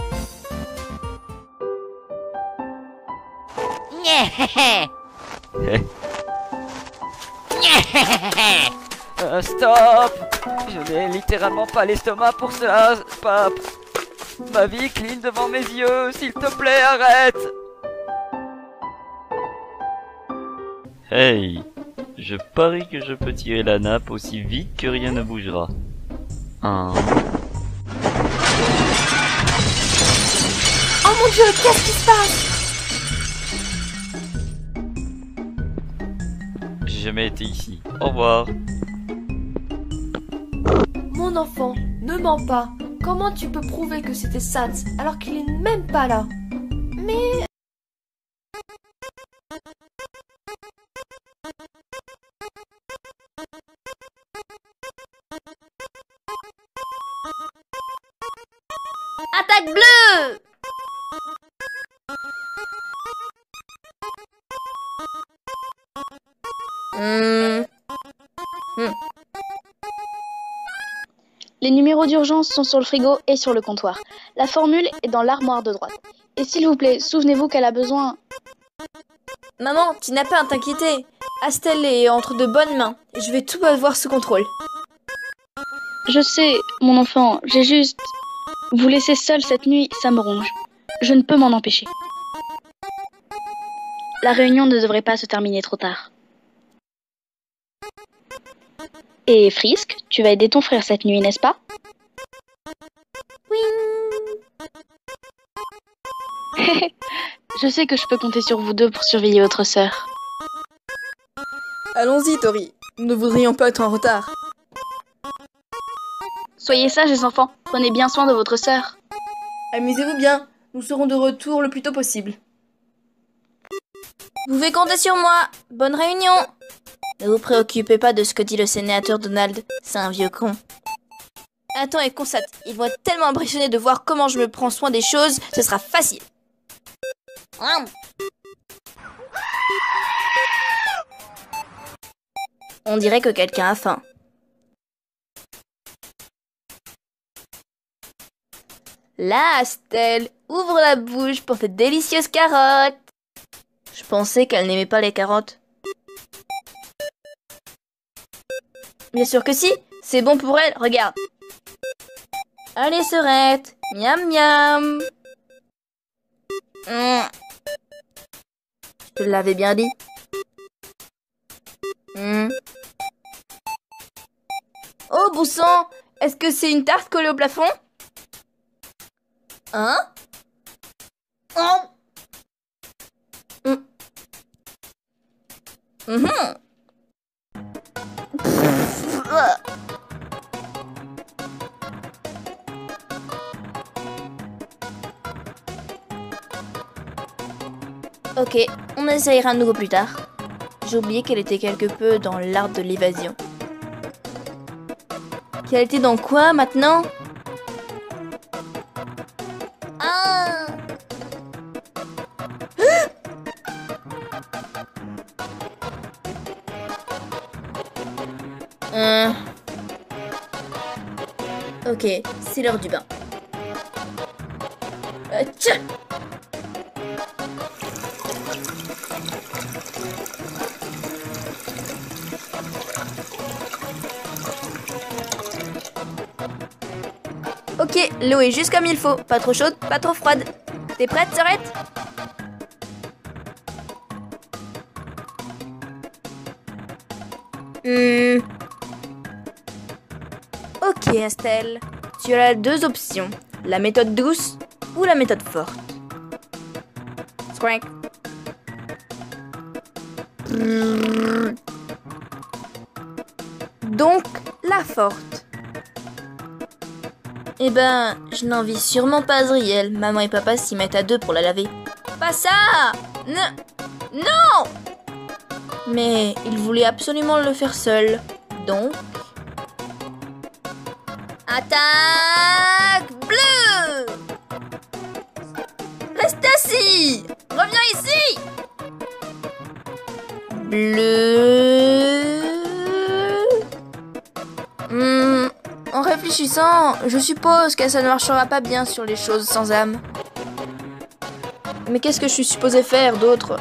Stop! Je n'ai littéralement pas l'estomac pour cela, pape. Ma vie cligne devant mes yeux, s'il te plaît, arrête! Hey! Je parie que je peux tirer la nappe aussi vite que rien ne bougera. Oh mon Dieu, qu'est-ce qui se passe? J'ai jamais été ici. Au revoir. Mon enfant, ne mens pas. Comment tu peux prouver que c'était Sans alors qu'il est même pas là? Mais... Attaque bleue! Les numéros d'urgence sont sur le frigo et sur le comptoir. La formule est dans l'armoire de droite. Et s'il vous plaît, souvenez-vous qu'elle a besoin... Maman, tu n'as pas à t'inquiéter. Astel est entre de bonnes mains. Je vais tout avoir sous contrôle. Je sais, mon enfant, j'ai juste... Vous laisser seule cette nuit, ça me ronge. Je ne peux m'en empêcher. La réunion ne devrait pas se terminer trop tard. Et Frisk, tu vas aider ton frère cette nuit, n'est-ce pas? Oui. Je sais que je peux compter sur vous deux pour surveiller votre sœur. Allons-y, Tori. Nous ne voudrions pas être en retard. Soyez sages, les enfants. Prenez bien soin de votre sœur. Amusez-vous bien. Nous serons de retour le plus tôt possible. Vous pouvez compter sur moi. Bonne réunion. Ne vous préoccupez pas de ce que dit le sénateur Donald. C'est un vieux con. Attends et constate. Ils vont être tellement impressionnés de voir comment je me prends soin des choses. Ce sera facile. On dirait que quelqu'un a faim. Là, Astel, ouvre la bouche pour tes délicieuses carottes. Je pensais qu'elle n'aimait pas les carottes. Bien sûr que si, c'est bon pour elle, regarde. Allez, sœurette, miam miam. Je te l'avais bien dit. Oh, bon sang, est-ce que c'est une tarte collée au plafond? Hein? Ok, on essayera à nouveau plus tard. J'ai oublié qu'elle était quelque peu dans l'art de l'évasion. Qu'elle était dans quoi maintenant? Ok, c'est l'heure du bain. Tiens. Ok, l'eau est juste comme il faut. Pas trop chaude, pas trop froide. T'es prête, sœurette? Ok, Estelle. Tu as deux options. La méthode douce ou la méthode forte. Scrank. Donc, la forte. Eh ben, je n'envie sûrement pas Azriel. Maman et papa s'y mettent à deux pour la laver. Pas ça! Non! Mais il voulait absolument le faire seul. Donc... Attaque bleue! Reste assis! Reviens ici! Bleu... En réfléchissant, je suppose que ça ne marchera pas bien sur les choses sans âme. Mais qu'est-ce que je suis supposée faire d'autre?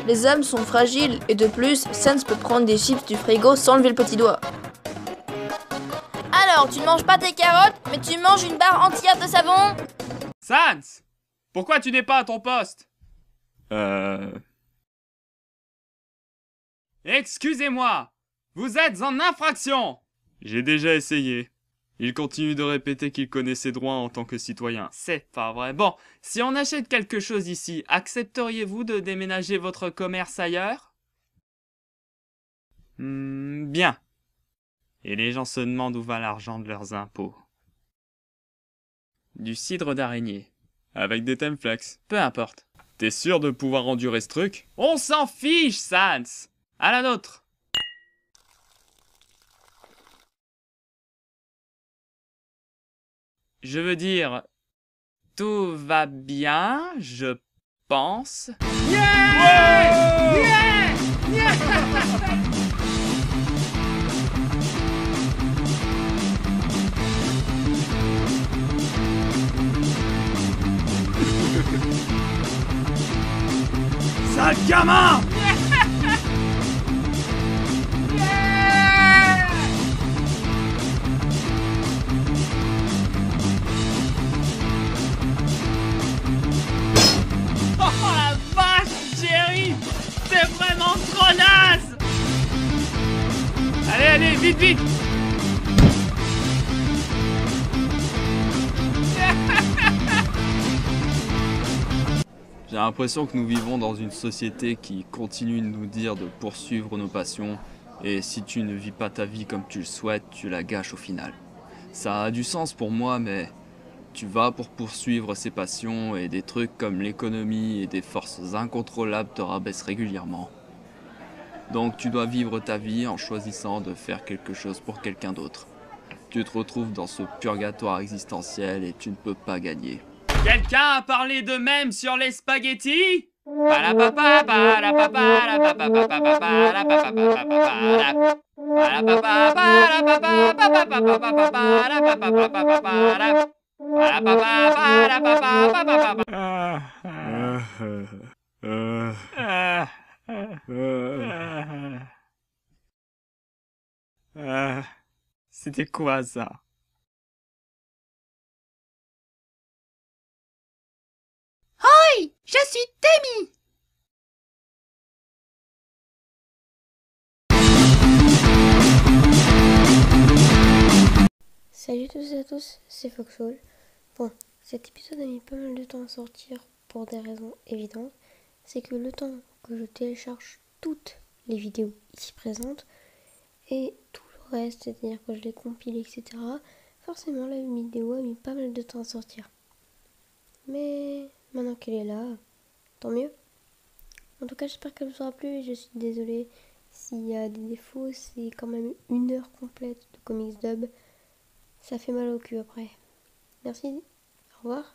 Les âmes sont fragiles et de plus, Sans peut prendre des chips du frigo sans lever le petit doigt. Alors, tu ne manges pas tes carottes, mais tu manges une barre entière de savon? Sans! Pourquoi tu n'es pas à ton poste? Excusez-moi! Vous êtes en infraction! J'ai déjà essayé. Il continue de répéter qu'il connaît ses droits en tant que citoyen. C'est pas vrai. Bon, si on achète quelque chose ici, accepteriez-vous de déménager votre commerce ailleurs? Bien. Et les gens se demandent où va l'argent de leurs impôts. Du cidre d'araignée. Avec des Temflex. Peu importe. T'es sûr de pouvoir endurer ce truc? On s'en fiche, Sans! À la nôtre! Je veux dire, tout va bien, je pense. Yeah! Yeah! Yeah! Sale gamin! Oh la vache, Jerry! C'est vraiment trop naze! Allez, allez, vite, vite! J'ai l'impression que nous vivons dans une société qui continue de nous dire de poursuivre nos passions, et si tu ne vis pas ta vie comme tu le souhaites, tu la gâches au final. Ça a du sens pour moi, mais tu vas pour poursuivre ces passions et des trucs comme l'économie et des forces incontrôlables te rabaissent régulièrement. Donc tu dois vivre ta vie en choisissant de faire quelque chose pour quelqu'un d'autre. Tu te retrouves dans ce purgatoire existentiel et tu ne peux pas gagner. Quelqu'un a parlé de même sur les spaghettis? C'était quoi ça? Hoi! Je suis Temi! Salut tous et à tous, c'est Foxhole. Bon, cet épisode a mis pas mal de temps à sortir pour des raisons évidentes. C'est que le temps que je télécharge toutes les vidéos ici présentes et tout le reste, c'est-à-dire que je les compile, etc., forcément la vidéo a mis pas mal de temps à sortir. Mais maintenant qu'elle est là, tant mieux. En tout cas, j'espère qu'elle vous aura plu et je suis désolée s'il y a des défauts. C'est quand même 1 heure complète de comics dub. Ça fait mal au cul après. Merci, au revoir.